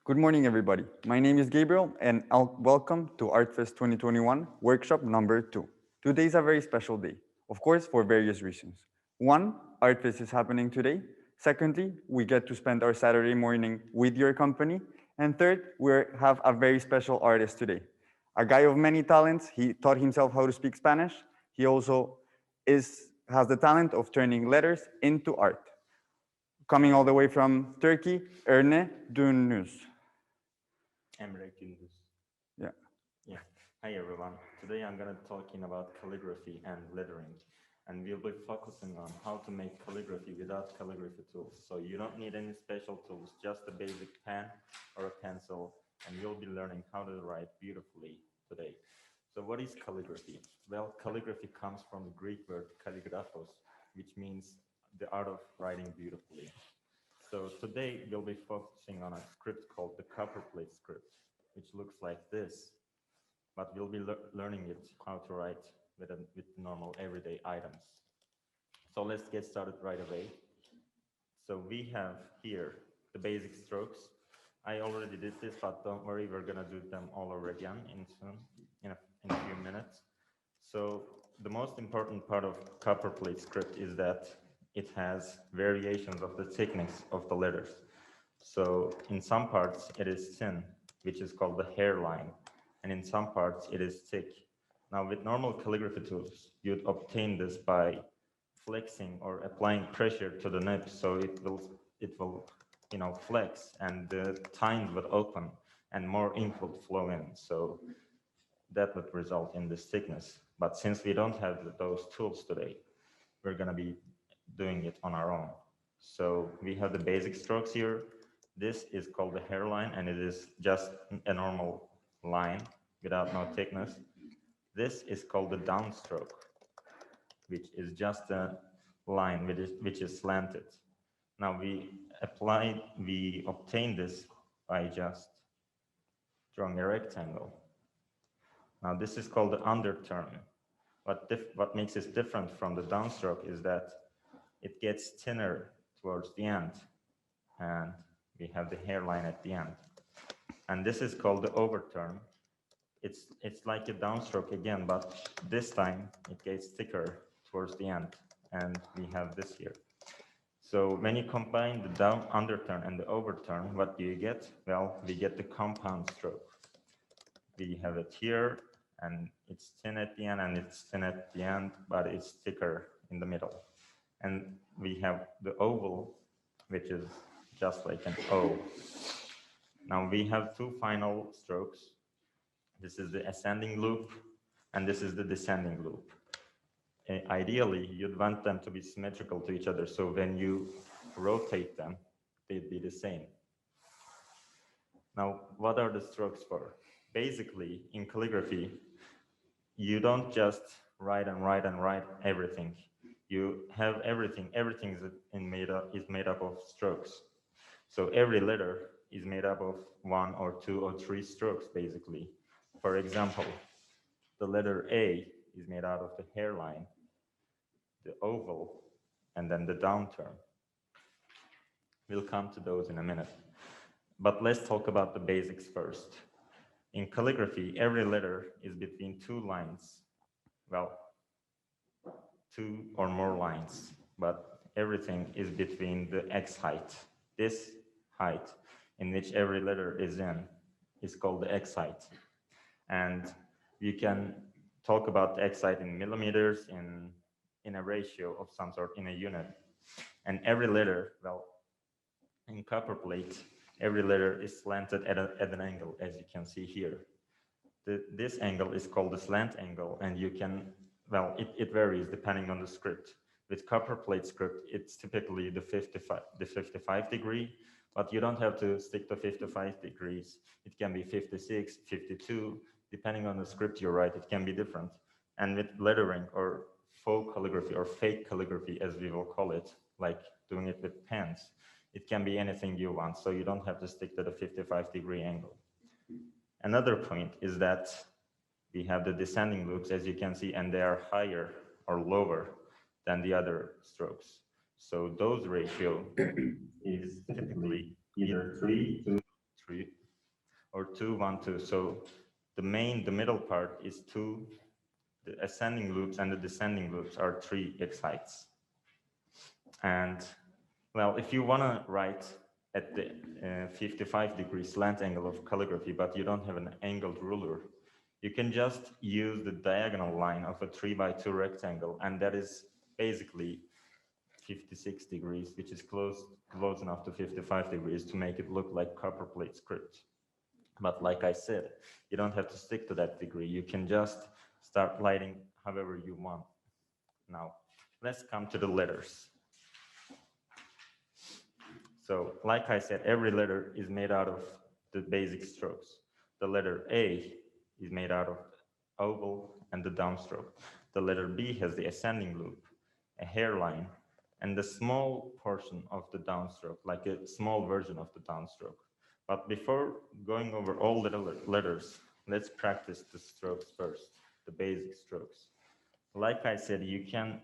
Good morning, everybody. My name is Gabriel, and welcome to ArtFest 2021 workshop number 2. Today is a very special day, of course, for various reasons. One, ArtFest is happening today. Secondly, we get to spend our Saturday morning with your company. And third, we have a very special artist today. A guy of many talents. He taught himself how to speak Spanish. He also has the talent of turning letters into art. Coming all the way from Turkey, Erne Gündüz. Emre, Gündüz. Yeah. Yeah. Hi everyone. Today I'm gonna talking about calligraphy and lettering, and we'll be focusing on how to make calligraphy without calligraphy tools. So you don't need any special tools, just a basic pen or a pencil, and you'll be learning how to write beautifully today. So what is calligraphy? Well, calligraphy comes from the Greek word kalligraphos, which means the art of writing beautifully. So today we'll be focusing on a script called the copperplate script, which looks like this, but we'll be learning it how to write with normal everyday items. So let's get started right away. So we have here the basic strokes. I already did this, but don't worry, we're gonna do them all over again in a few minutes. So the most important part of copperplate script is that it has variations of the thickness of the letters. So in some parts it is thin, which is called the hairline, and in some parts it is thick. Now with normal calligraphy tools, you'd obtain this by flexing or applying pressure to the nib, so it will flex, and the tines would open and more ink would flow in. So that would result in this thickness. But since we don't have those tools today, we're going to be doing it on our own. So we have the basic strokes here. This is called the hairline, and it is just a normal line without no thickness. This is called the downstroke, which is just a line which is slanted. Now we obtain this by just drawing a rectangle. Now this is called the underturn. What makes it different from the downstroke is that it gets thinner towards the end, and we have the hairline at the end. And this is called the overturn. It's like a downstroke again, but this time it gets thicker towards the end, and we have this here. So when you combine the down underturn and the overturn, what do you get? Well, we get the compound stroke. We have it here, and it's thin at the end, and it's thin at the end, but it's thicker in the middle. And we have the oval, which is just like an O. Now we have two final strokes. This is the ascending loop, and this is the descending loop. Ideally, you'd want them to be symmetrical to each other, so when you rotate them, they'd be the same. Now, what are the strokes for? Basically, in calligraphy, you don't just write and write and write everything. You have everything. Everything is made up of strokes. So every letter is made up of one or two or three strokes, basically. For example, the letter A is made out of the hairline, the oval, and then the downturn. We'll come to those in a minute. But let's talk about the basics first. In calligraphy, every letter is between two lines. Well, two or more lines, but everything is between the X height. This height in which every letter is in is called the X height. And you can talk about the X height in millimeters, in a ratio of some sort, in a unit. And every letter, well, in copperplate, every letter is slanted at an angle, as you can see here. This angle is called the slant angle, and you can, well, it varies depending on the script. With copperplate script, it's typically the 55 degree, but you don't have to stick to 55 degrees. It can be 56, 52, depending on the script you write, it can be different. And with lettering or faux calligraphy or fake calligraphy, as we will call it, like doing it with pens, it can be anything you want, so you don't have to stick to the 55-degree angle. Another point is that we have the descending loops, as you can see, and they are higher or lower than the other strokes. So those ratio is typically either 3 to or 2, 1, 2. So the middle part is 2, the ascending loops and the descending loops are 3 excites. And well, if you want to write at the 55-degree slant angle of calligraphy, but you don't have an angled ruler, you can just use the diagonal line of a 3x2 rectangle, and that is basically 56 degrees, which is close enough to 55 degrees to make it look like copper plate script. But like I said, you don't have to stick to that degree. You can just start lighting however you want. Now, let's come to the letters. So, like I said, every letter is made out of the basic strokes. The letter A is made out of oval and the downstroke. The letter B has the ascending loop, a hairline, and the small portion of the downstroke, like a small version of the downstroke. But before going over all the letters, let's practice the strokes first, the basic strokes. Like I said, you can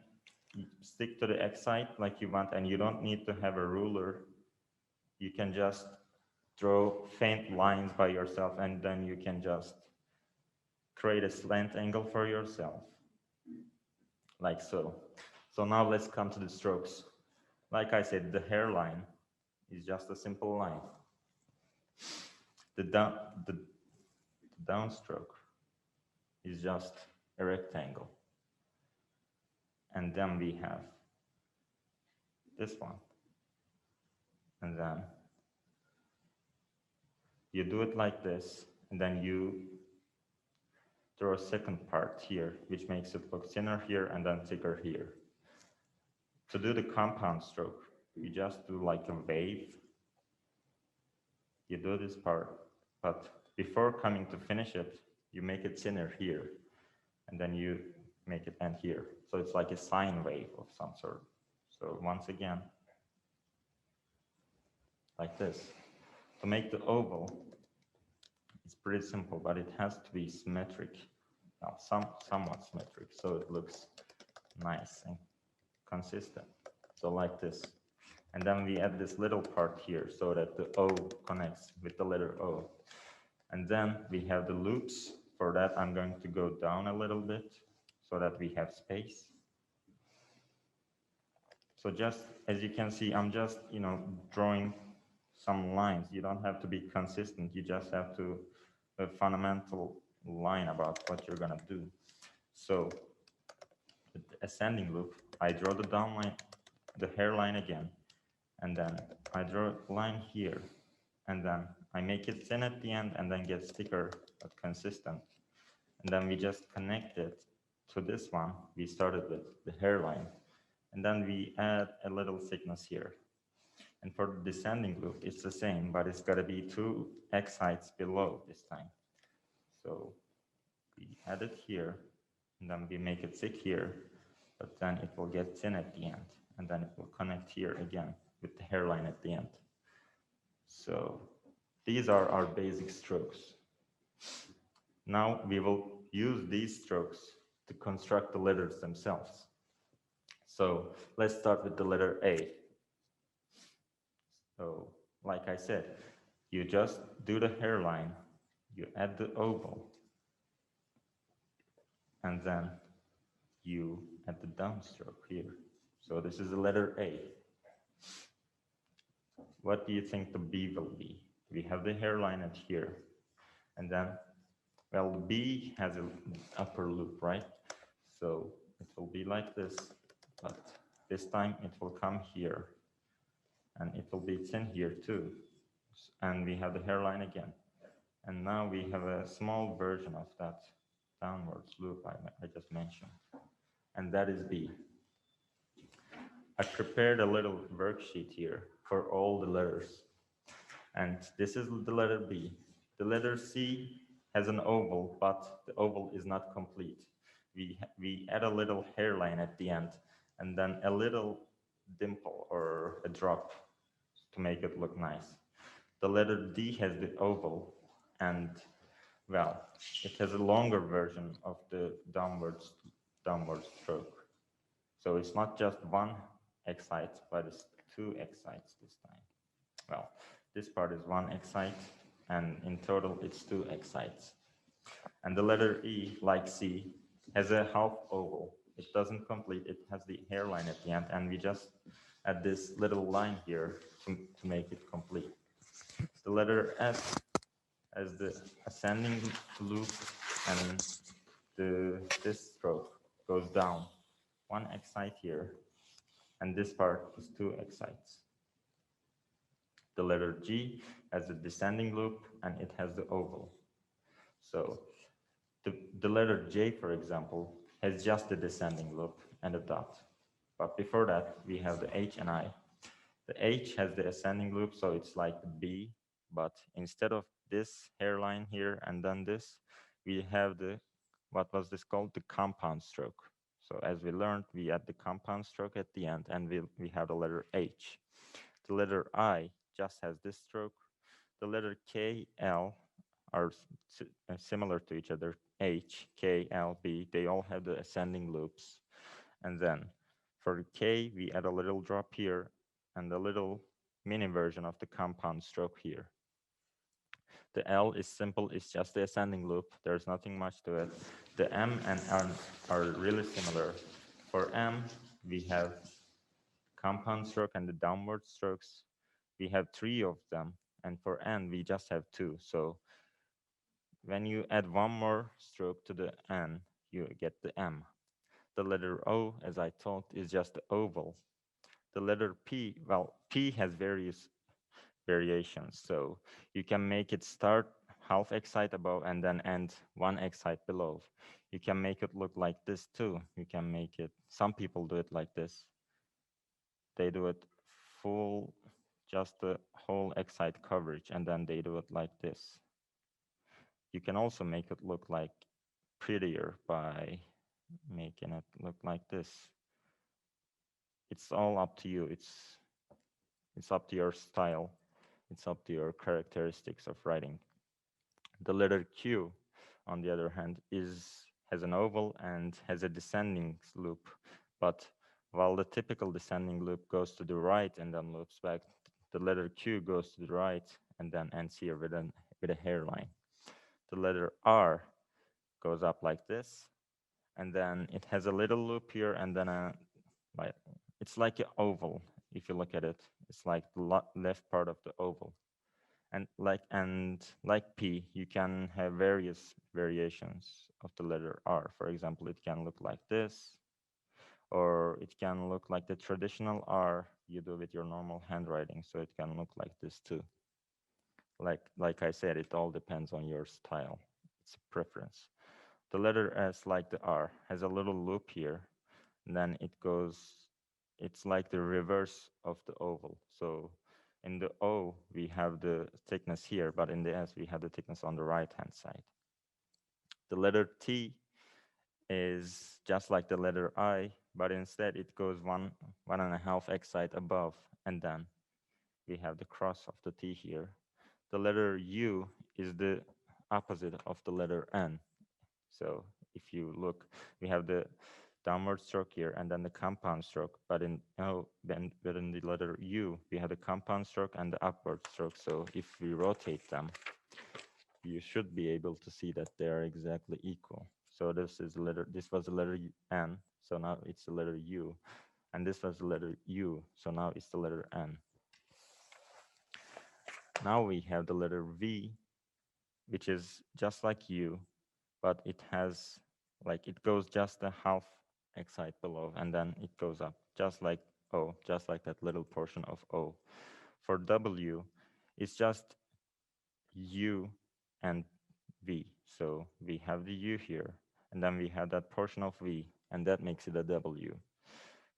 stick to the excite like you want, and you don't need to have a ruler. You can just draw faint lines by yourself, and then you can just create a slant angle for yourself, like so. So now let's come to the strokes. Like I said, the hairline is just a simple line. The downstroke is just a rectangle. And then we have this one. And then you do it like this, and then you draw a second part here, which makes it look thinner here and then thicker here. To do the compound stroke, you just do like a wave. You do this part, but before coming to finish it, you make it thinner here, and then you make it end here. So it's like a sine wave of some sort. So once again, like this. To make the oval, it's pretty simple, but it has to be symmetric. Now, somewhat symmetric, so it looks nice and consistent. So like this. And then we add this little part here so that the O connects with the letter O. And then we have the loops. For that, I'm going to go down a little bit so that we have space. So just as you can see, I'm just, drawing some lines. You don't have to be consistent. You just have to a fundamental line about what you're gonna do. So the ascending loop, I draw the down line, the hairline again, and then I draw a line here, and then I make it thin at the end and then get thicker but consistent. And then we just connect it to this one. We started with the hairline, and then we add a little thickness here. And for the descending loop, it's the same, but it's gotta be 2 excites below this time. So we add it here, and then we make it thick here, but then it will get thin at the end, and then it will connect here again with the hairline at the end. So these are our basic strokes. Now we will use these strokes to construct the letters themselves. So let's start with the letter A. So like I said, you just do the hairline, you add the oval, and then you add the downstroke here. So this is the letter A. What do you think the B will be? We have the hairline at here, and then, well, the B has an upper loop, right? So it will be like this, but this time it will come here, and it will be thin here too. And we have the hairline again. And now we have a small version of that downwards loop I just mentioned. And that is B. I prepared a little worksheet here for all the letters. And this is the letter B. The letter C has an oval, but the oval is not complete. We add a little hairline at the end, and then a little dimple or a drop to make it look nice. The letter D has the oval, and well, it has a longer version of the downward stroke. So it's not just 1 excite, but it's 2 excites this time. Well, this part is 1 excite, and in total it's 2 excites. And the letter E, like C, has a half oval. It doesn't complete, it has the hairline at the end, and we just add this little line here to make it complete. The letter S has the ascending loop, and this stroke goes down. 1 excite here, and this part is 2 excites. The letter G has a descending loop, and it has the oval. So the letter J, for example, has just a descending loop and a dot. But before that, we have the H and I. The H has the ascending loop, so it's like the B, but instead of this hairline here and then this, we have what was this called? The compound stroke. So as we learned, we add the compound stroke at the end, and we have the letter H. The letter I just has this stroke. The letter K, L are similar to each other. H, K, L, B, they all have the ascending loops. And then for the K, we add a little drop here and a little mini version of the compound stroke here. The L is simple, it's just the ascending loop. There's nothing much to it. The M and N are really similar. For M, we have compound stroke and the downward strokes. We have 3 of them. And for N, we just have 2. So when you add one more stroke to the N, you get the M. The letter O, as I talked, is just the oval. The letter P, well, P has various variations. So you can make it start half excite above and then end 1 excite below. You can make it look like this too. You can make it, some people do it like this. They do it full, just the whole excite coverage, and then they do it like this. You can also make it look like prettier by making it look like this. It's all up to you. It's up to your style. It's up to your characteristics of writing. The letter Q, on the other hand, has an oval and has a descending loop. But while the typical descending loop goes to the right and then loops back, the letter Q goes to the right and then ends here with a hairline. The letter R goes up like this, and then it has a little loop here, and then it's like an oval. If you look at it, it's like the left part of the oval. And like P, you can have various variations of the letter R. For example, it can look like this, or it can look like the traditional R you do with your normal handwriting. So it can look like this too. Like I said, it all depends on your style. It's a preference. The letter S, like the R, has a little loop here, and then it's like the reverse of the oval. So in the O, we have the thickness here, but in the S, we have the thickness on the right-hand side. The letter T is just like the letter I, but instead it goes 1.5 excite above, and then we have the cross of the T here. The letter U is the opposite of the letter N. So if you look, we have the downward stroke here and then the compound stroke, but in the letter U, we have the compound stroke and the upward stroke. So if we rotate them, you should be able to see that they are exactly equal. So this was the letter N, so now it's the letter U, and this was the letter U, so now it's the letter N. Now we have the letter V, which is just like U, but it goes just a half excite below, and then it goes up, just like O, just like that little portion of O. For W, it's just U and V. So we have the U here, and then we have that portion of V, and that makes it a W.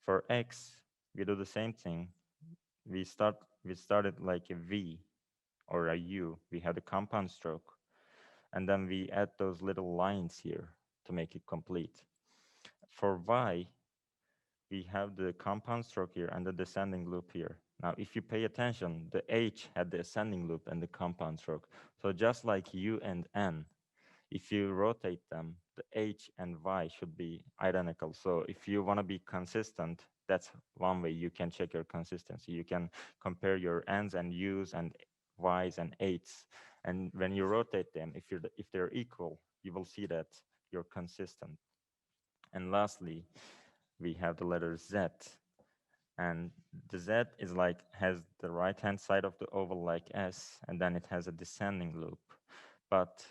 For X, we do the same thing. We started like a V or a U. We have the compound stroke, and then we add those little lines here to make it complete. For Y, we have the compound stroke here and the descending loop here. Now, if you pay attention, the H had the ascending loop and the compound stroke. So just like U and N, if you rotate them, the H and Y should be identical. So if you want to be consistent, that's one way you can check your consistency. You can compare your N's and U's and Y's and H's And when you rotate them, if they're equal, you will see that you're consistent. And lastly, we have the letter Z. And the Z is like, has the right hand side of the oval like S, and then it has a descending loop. But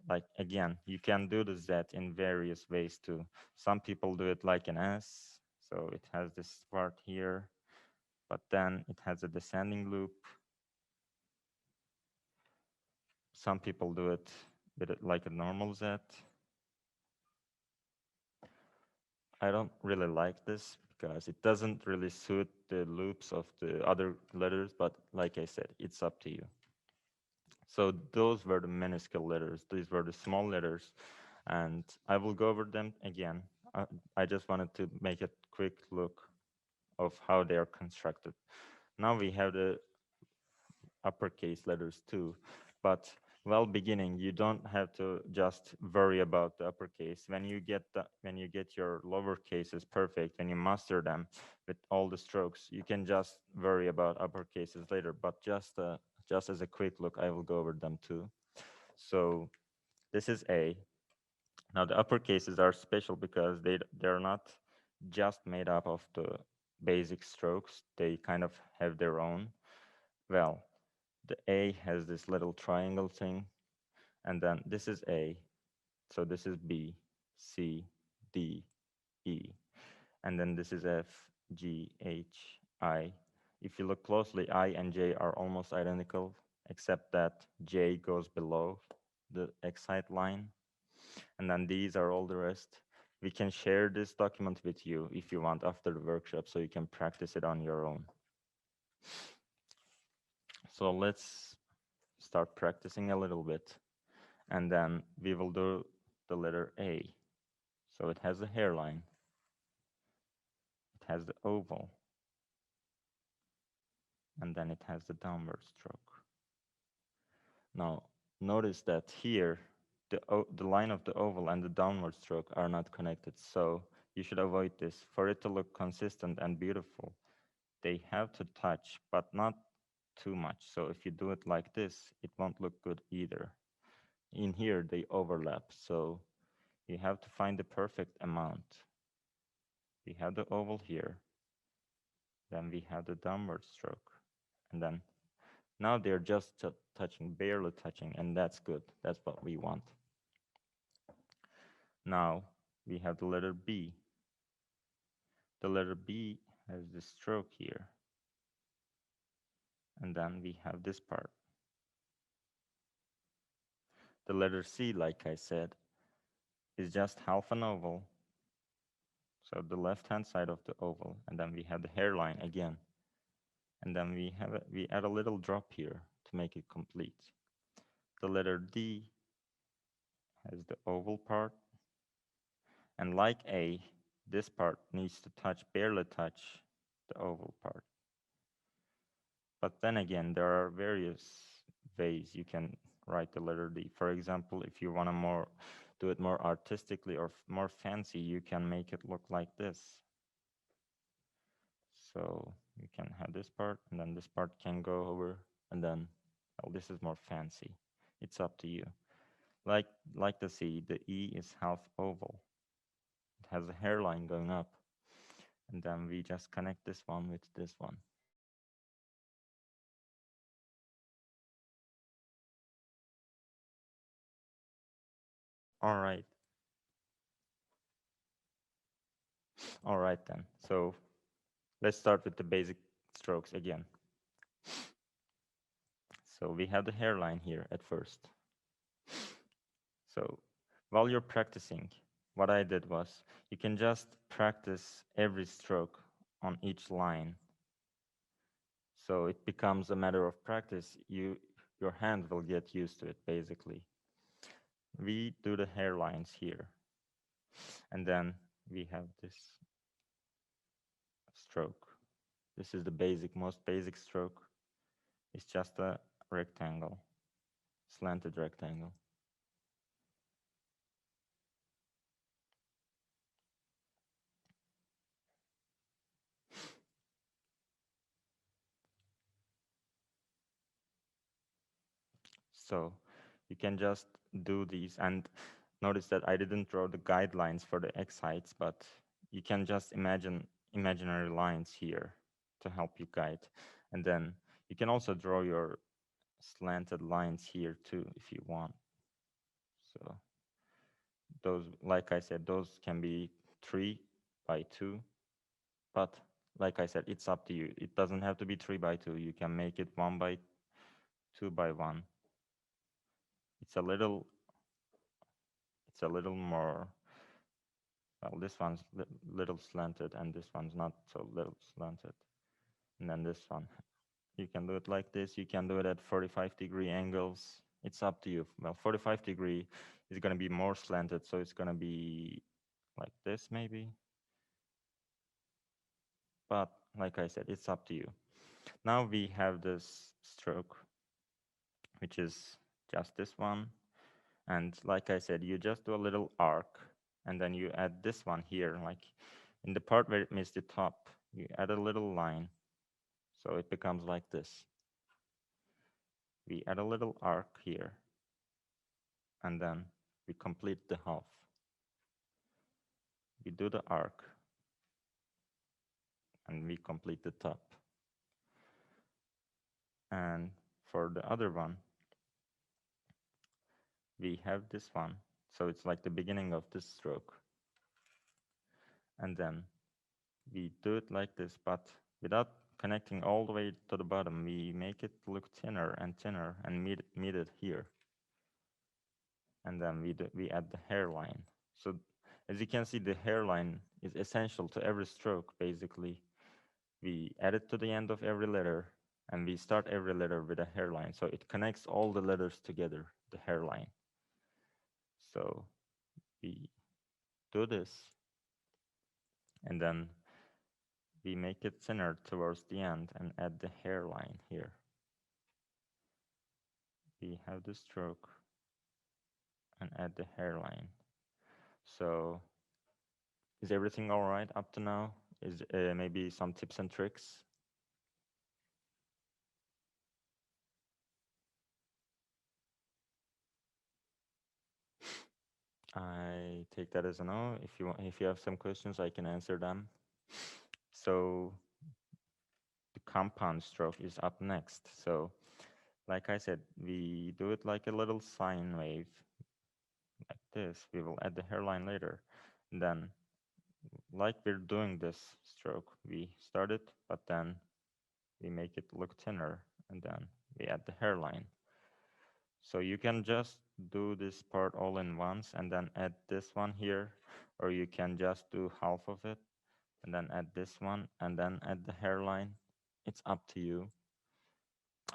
like, again, you can do the Z in various ways too. Some people do it like an S, so it has this part here, but then it has a descending loop. Some people do it with it like a normal Z. I don't really like this because it doesn't really suit the loops of the other letters, but like I said, it's up to you. So those were the minuscule letters. These were the small letters, and I will go over them again. I just wanted to make a quick look of how they are constructed. Now we have the uppercase letters too, but while beginning, you don't have to just worry about the uppercase. When you get your lower cases perfect, when you master them with all the strokes, you can just worry about uppercases later. But just as a quick look, I will go over them too. So this is A. Now the uppercases are special because they're not just made up of the basic strokes. They kind of have their own. Well, the A has this little triangle thing, and then this is A, so this is B, C, D, E, and then this is F, G, H, I. If you look closely, I and J are almost identical, except that J goes below the excite line, and then these are all the rest. We can share this document with you if you want after the workshop, so you can practice it on your own. So let's start practicing a little bit, and then we will do the letter A. So it has a hairline, it has the oval, and then it has the downward stroke. Now, notice that here, the line of the oval and the downward stroke are not connected, so you should avoid this. For it to look consistent and beautiful, they have to touch, but not too much. So if you do it like this, it won't look good either. In here, they overlap, so you have to find the perfect amount. We have the oval here, then we have the downward stroke, and then now they're just touching, barely touching, and that's good. That's what we want. Now we have the letter B. The letter B has this stroke here, and then we have this part. The letter C, like I said, is just half an oval, so the left-hand side of the oval, and then we have the hairline again, and then we add a little drop here to make it complete. The letter D has the oval part, and like A, this part needs to touch, barely touch the oval part. But then again, there are various ways you can write the letter D. For example, if you want to do it more artistically or more fancy, you can make it look like this. So you can have this part, and then this part can go over, and then, well, this is more fancy. It's up to you. Like the C, the E is half oval. It has a hairline going up, and then we just connect this one with this one. All right. All right then. So let's start with the basic strokes again. So we have the hairline here at first. So while you're practicing, what I did was you can just practice every stroke on each line. So it becomes a matter of practice. Your hand will get used to it, basically. We do the hairlines here. And then we have this stroke. This is the most basic stroke. It's just a rectangle, slanted rectangle. So you can just do these. And notice that I didn't draw the guidelines for the X heights, but you can just imagine imaginary lines here to help you guide. And then you can also draw your slanted lines here too if you want. So those, like I said, those can be 3 by 2, but like I said, it's up to you. It doesn't have to be 3 by 2. You can make it 1 by 2 by 1. It's a little more, well, this one's little slanted and this one's not so little slanted. And then this one, you can do it like this. You can do it at 45-degree angles. It's up to you. Well, 45-degree is going to be more slanted, so it's going to be like this maybe. But like I said, it's up to you. Now we have this stroke, which is just this one. And like I said, you just do a little arc, and then you add this one here, like in the part where it meets the top, you add a little line. So it becomes like this. We add a little arc here, and then we complete the half. We do the arc, and we complete the top. And for the other one, we have this one. So it's like the beginning of this stroke. And then we do it like this, but without connecting all the way to the bottom, we make it look thinner and meet it here. And then we add the hairline. So as you can see, the hairline is essential to every stroke, basically. We add it to the end of every letter, and we start every letter with a hairline. So it connects all the letters together, the hairline. So we do this, and then we make it thinner towards the end and add the hairline here. We have the stroke and add the hairline. So is everything all right up to now? Is maybe some tips and tricks? I take that as a no. If you have some questions, I can answer them. So the compound stroke is up next. So like I said, we do it like a little sine wave, like this. We will add the hairline later. And then, like we're doing this stroke, we start it, but then we make it look thinner, and then we add the hairline. So you can just do this part all in once and then add this one here, or you can just do half of it and then add this one and then add the hairline. It's up to you.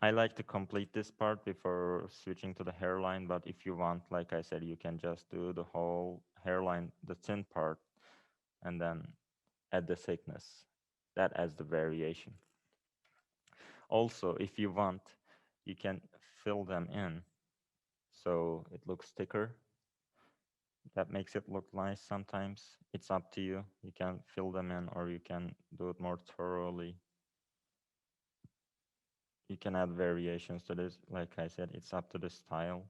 I like to complete this part before switching to the hairline, but if you want, like I said, you can just do the whole hairline, the thin part, and then add the thickness. That adds the variation. Also, if you want, you can fill them in so it looks thicker. That makes it look nice sometimes. It's up to you. You can fill them in or you can do it more thoroughly. You can add variations to this. Like I said, it's up to the style.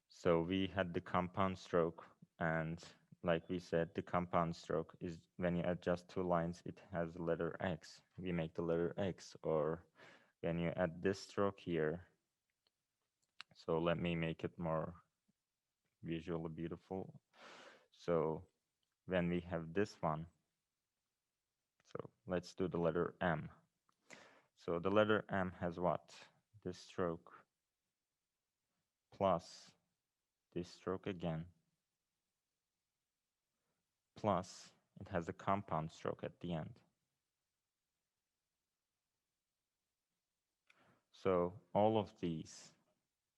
So we had the compound stroke, and like we said, the compound stroke is when you add just 2 lines, it has the letter X. We make the letter X. Or when you add this stroke here, so let me make it more visually beautiful. So when we have this one, so let's do the letter M. So the letter M has what? This stroke plus this stroke again, plus it has a compound stroke at the end. So all of these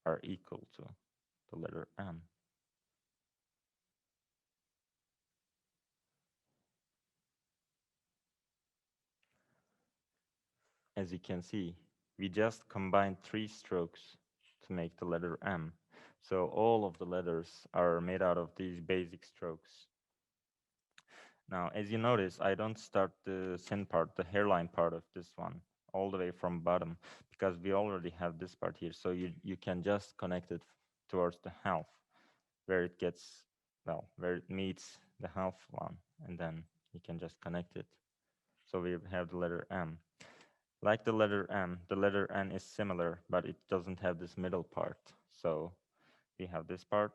are equal to the letter M. As you can see, we just combined 3 strokes to make the letter M. So all of the letters are made out of these basic strokes. Now, as you notice, I don't start the thin part, the hairline part of this one, all the way from bottom, because we already have this part here. So you can just connect it towards the half where it gets, well, where it meets the half one, and then you can just connect it. So we have the letter M. Like the letter M, the letter N is similar, but it doesn't have this middle part. So we have this part,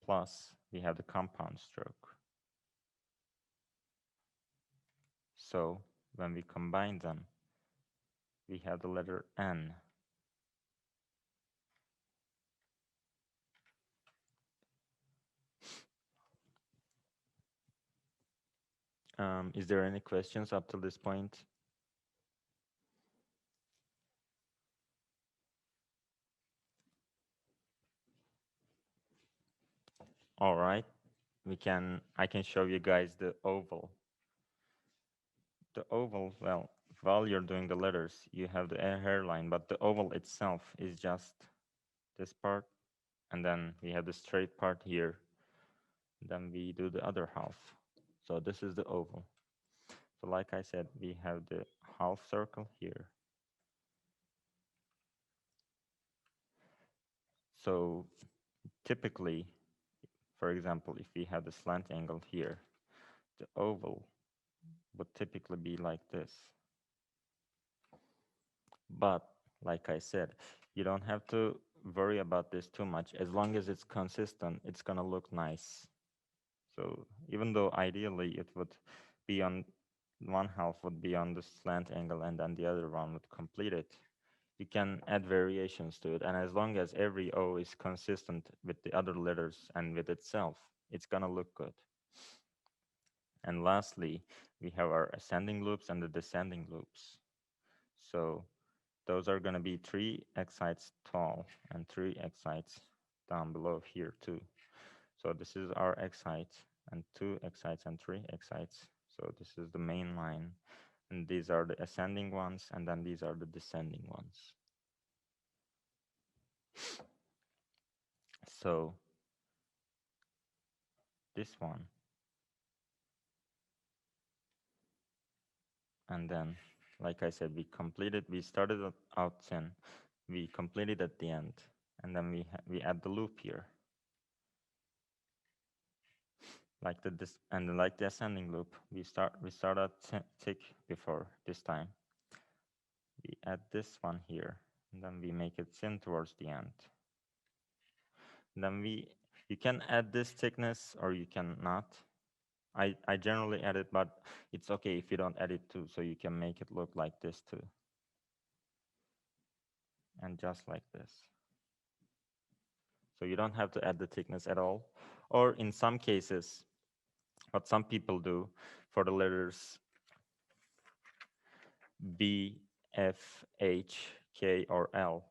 plus we have the compound stroke. So when we combine them, we have the letter N. Is there any questions up to this point? All right, I can show you guys the oval. The oval, well, while you're doing the letters, you have the hairline, but the oval itself is just this part, and then we have the straight part here. Then we do the other half. So this is the oval. So like I said, we have the half circle here. So typically, for example, if we have the slant angle here, the oval would typically be like this. But like I said, you don't have to worry about this too much. As long as it's consistent, it's gonna look nice. So even though ideally it would be on one half would be on the slant angle and then the other one would complete it, you can add variations to it. And as long as every O is consistent with the other letters and with itself, it's gonna look good. And lastly, we have our ascending loops and the descending loops. So those are gonna be 3 excites tall and 3 excites down below here too. So this is our excites and 2 excites and 3 excites. So this is the main line. And these are the ascending ones, and then these are the descending ones. So this one, and then, like I said, we started out thin, we completed at the end, and then we add the loop here. Like like the ascending loop, we start out thick before this time. We add this one here, and then we make it thin towards the end. And then you can add this thickness or you can not. I generally add it, but it's okay if you don't add it too, so you can make it look like this too. And just like this. So you don't have to add the thickness at all. Or in some cases, what some people do for the letters B, F, H, K, or L,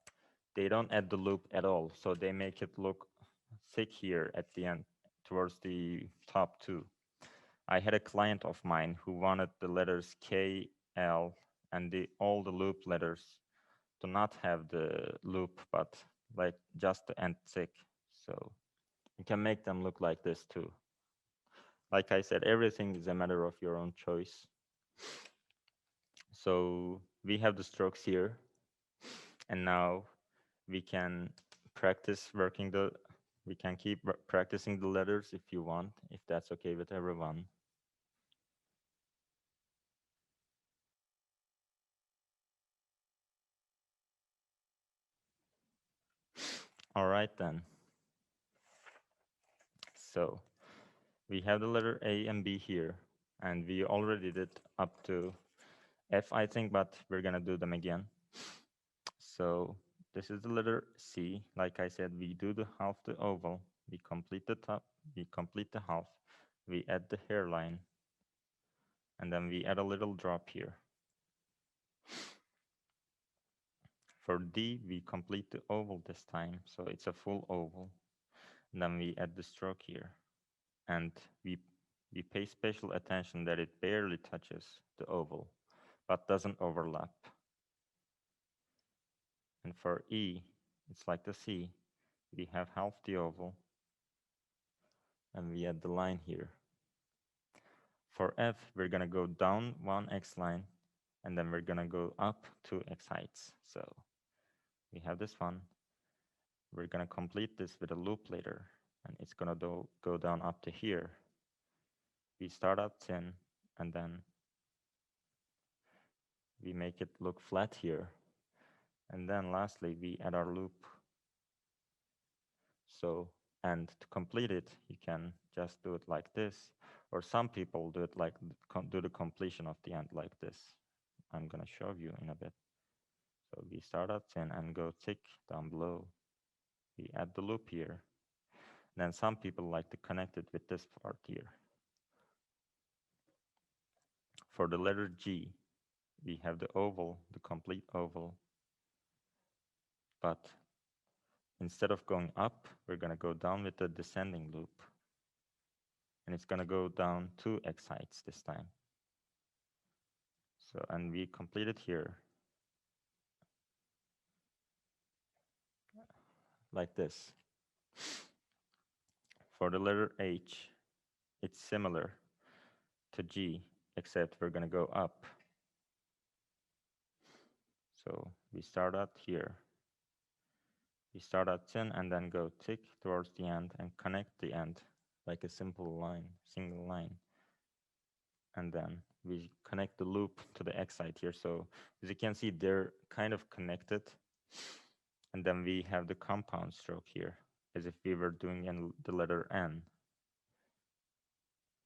they don't add the loop at all. So they make it look thick here at the end, towards the top too. I had a client of mine who wanted the letters K, L, and all the loop letters to not have the loop, but like just the end thick. So you can make them look like this too. Like I said, everything is a matter of your own choice. So we have the strokes here, and now we can we can keep practicing the letters if you want, if that's okay with everyone. All right then. So we have the letter A and B here, and we already did up to F, I think, but we're gonna do them again. So this is the letter C. Like I said, we do the half the oval, we complete the top, we complete the half, we add the hairline, and then we add a little drop here. For D, we complete the oval this time, so it's a full oval. And then we add the stroke here, and we pay special attention that it barely touches the oval, but doesn't overlap. And for E, it's like the C. We have half the oval, and we add the line here. For F, we're gonna go down one X line, and then we're gonna go up 2x heights. So we have this one. We're gonna complete this with a loop later, and it's gonna go down up to here. We start at 10, and then we make it look flat here. And then lastly, we add our loop. So, and to complete it, you can just do it like this, or some people do it like, do the completion of the end like this. I'm gonna show you in a bit. So we start at 10 and go tick down below. We add the loop here. Then some people like to connect it with this part here. For the letter G, we have the oval, the complete oval. But instead of going up, we're gonna go down with the descending loop. And it's gonna go down 2x heights this time. So, and we complete it here. Like this. For the letter H, it's similar to G, except we're gonna go up. So we start at here. We start at 10 and then go tick towards the end and connect the end like a simple line, single line. And then we connect the loop to the X side here. So as you can see, they're kind of connected. And then we have the compound stroke here, as if we were doing the letter N,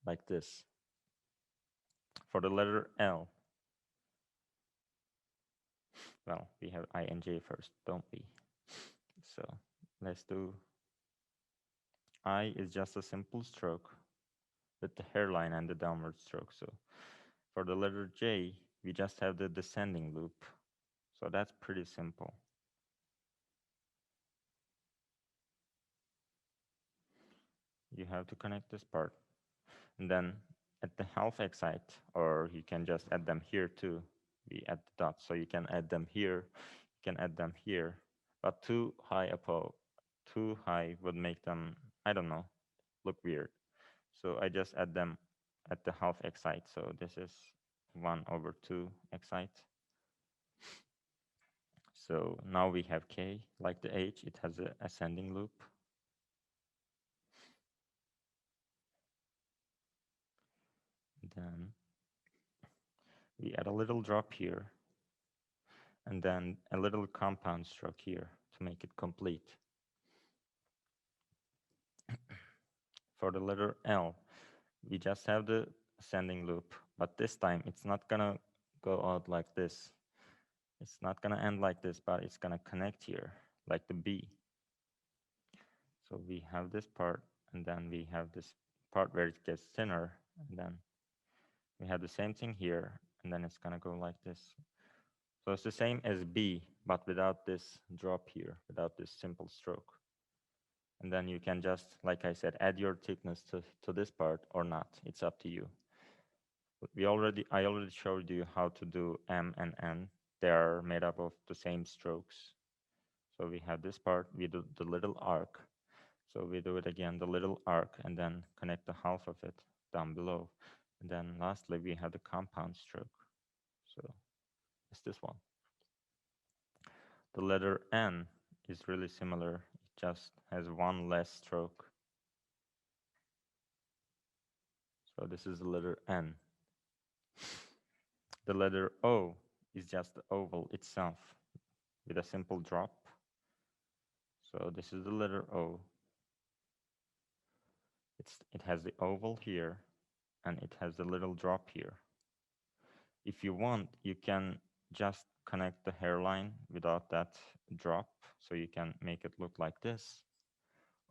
like this. For the letter L, well, we have INJ first, don't we? So let's do I is just a simple stroke with the hairline and the downward stroke. So for the letter J, we just have the descending loop. So that's pretty simple. You have to connect this part. And then at the half X height, or you can just add them here too. We add the dots, so you can add them here, you can add them here. But too high would make them, I don't know, look weird. So I just add them at the half X height. So this is 1/2 X height. So now we have K, like the H, it has an ascending loop. Then we add a little drop here, and then a little compound stroke here to make it complete. For the letter L, we just have the ascending loop, but this time it's not gonna go out like this. It's not gonna end like this, but it's gonna connect here, like the B. So we have this part, and then we have this part where it gets thinner, and then we have the same thing here, and then it's gonna go like this. So it's the same as B, but without this drop here, without this simple stroke. And then you can just, like I said, add your thickness to this part or not. It's up to you. I already showed you how to do M and N. They are made up of the same strokes. So we have this part, we do the little arc. So we do it again, the little arc, and then connect the half of it down below. And then lastly, we have the compound stroke. So it's this one. The letter N is really similar. It just has one less stroke. So this is the letter N. The letter O is just the oval itself with a simple drop. So this is the letter O. It has the oval here, and it has the little drop here. If you want, you can just connect the hairline without that drop, so you can make it look like this.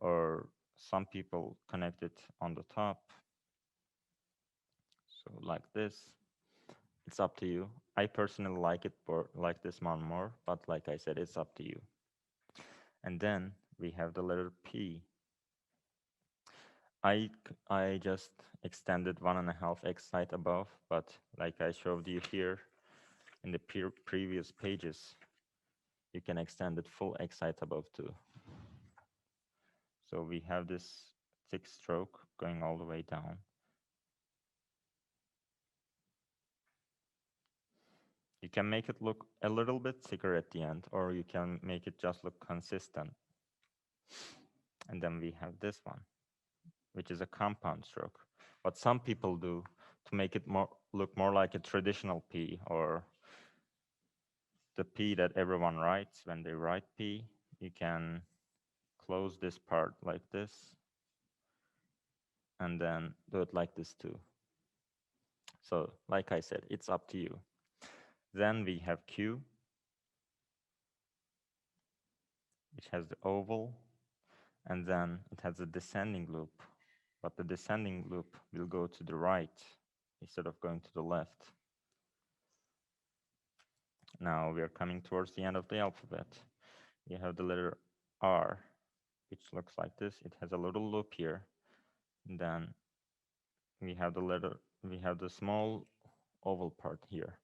Or some people connect it on the top, so like this. It's up to you. I personally like this one more, but like I said, it's up to you. And then we have the letter P. I just extended 1.5x height above, but like I showed you here in the previous pages, you can extend it full x height above too. So we have this thick stroke going all the way down. You can make it look a little bit thicker at the end, or you can make it just look consistent. And then we have this one, which is a compound stroke. What some people do to make it look more like a traditional P, or the P that everyone writes when they write P, you can close this part like this, and then do it like this too. So like I said, it's up to you. Then we have Q, which has the oval, and then it has a descending loop, but the descending loop will go to the right instead of going to the left. Now we are coming towards the end of the alphabet. We have the letter R, which looks like this. It has a little loop here. And then we have the small oval part here.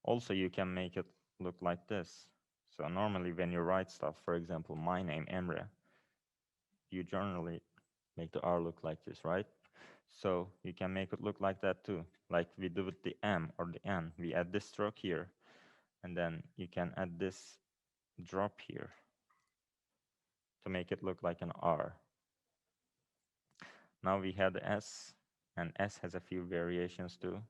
Also, you can make it look like this. So normally when you write stuff, for example, my name, Emre, you generally make the R look like this, right? So you can make it look like that too, like we do with the M or the N. We add this stroke here, and then you can add this drop here to make it look like an R. Now we have the S, and S has a few variations too.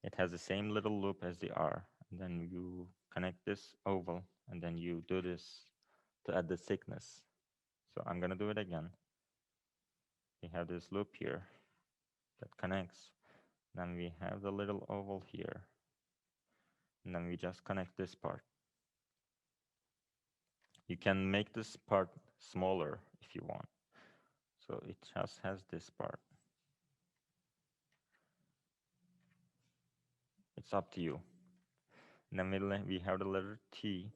It has the same little loop as the R, and then you connect this oval, and then you do this to add the thickness. So I'm gonna do it again. We have this loop here that connects. Then we have the little oval here, and then we just connect this part. You can make this part smaller if you want. So it just has this part. It's up to you. And then we have the letter T.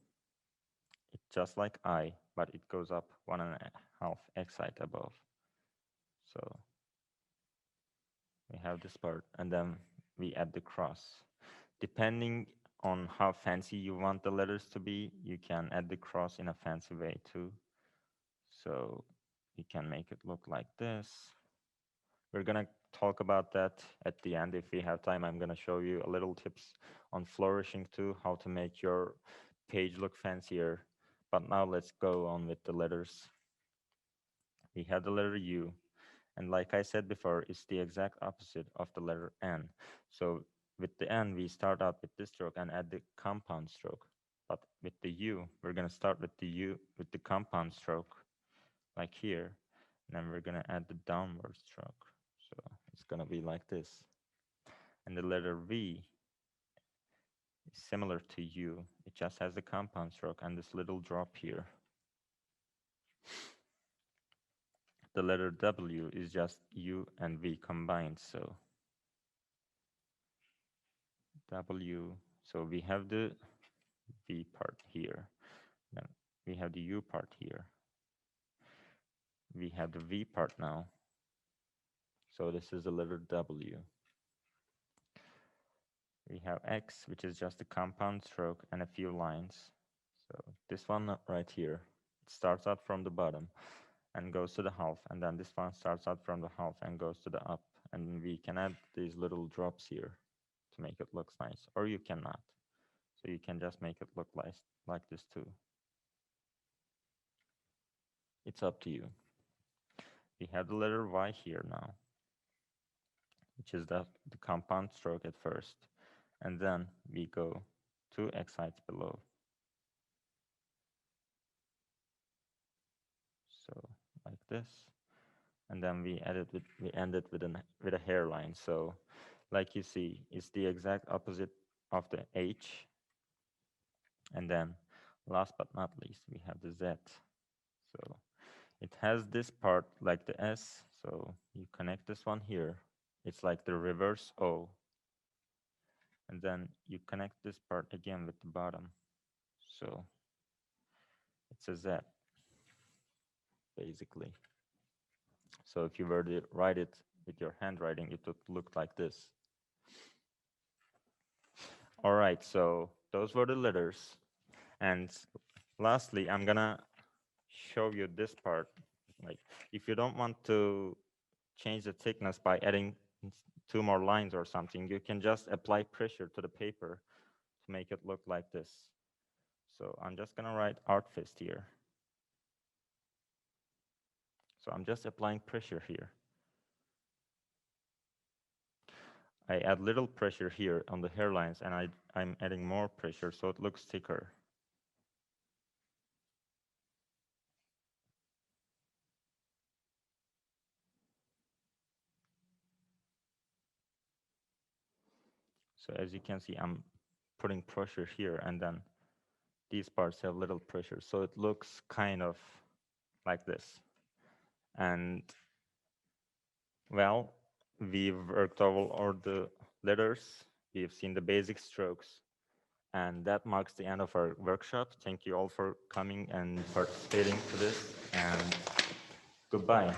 It's just like I, but it goes up 1.5 excite above. So we have this part, and then we add the cross. Depending on how fancy you want the letters to be, you can add the cross in a fancy way too. So you can make it look like this. We're gonna talk about that at the end if we have time. I'm gonna show you a little tips on flourishing too, how to make your page look fancier. But now let's go on with the letters. We have the letter U, and like I said before, it's the exact opposite of the letter N. So with the N, we start out with this stroke and add the compound stroke. But with the U, we're gonna start with the U with the compound stroke, like here, and then we're gonna add the downward stroke. So it's gonna be like this. And the letter V is similar to U. It just has the compound stroke and this little drop here. The letter W is just U and V combined, so W. So we have the V part here. Then we have the U part here. We have the V part now. So this is the letter W. We have X, which is just a compound stroke and a few lines. So this one right here, it starts out from the bottom and goes to the half, and then this one starts out from the half and goes to the up. And we can add these little drops here to make it look nice, or you cannot. So you can just make it look like this too. It's up to you. We have the letter Y here now, which is the compound stroke at first. And then we go 2 excites below. So like this. And then we end it with a hairline. So like you see, it's the exact opposite of the H. And then last but not least, we have the Z. So it has this part like the S. So you connect this one here. It's like the reverse O. And then you connect this part again with the bottom. So it's a Z, basically. So if you were to write it with your handwriting, it would look like this. All right, so those were the letters. And lastly, I'm gonna show you this part. Like, if you don't want to change the thickness by adding 2 more lines or something, you can just apply pressure to the paper to make it look like this. So I'm just gonna write ArtFest here. So I'm just applying pressure here. I add little pressure here on the hairlines, and I'm adding more pressure so it looks thicker. So as you can see, I'm putting pressure here, and then these parts have little pressure. So it looks kind of like this. And well, we've worked all the letters. We've seen the basic strokes. And that marks the end of our workshop. Thank you all for coming and participating to this. And goodbye.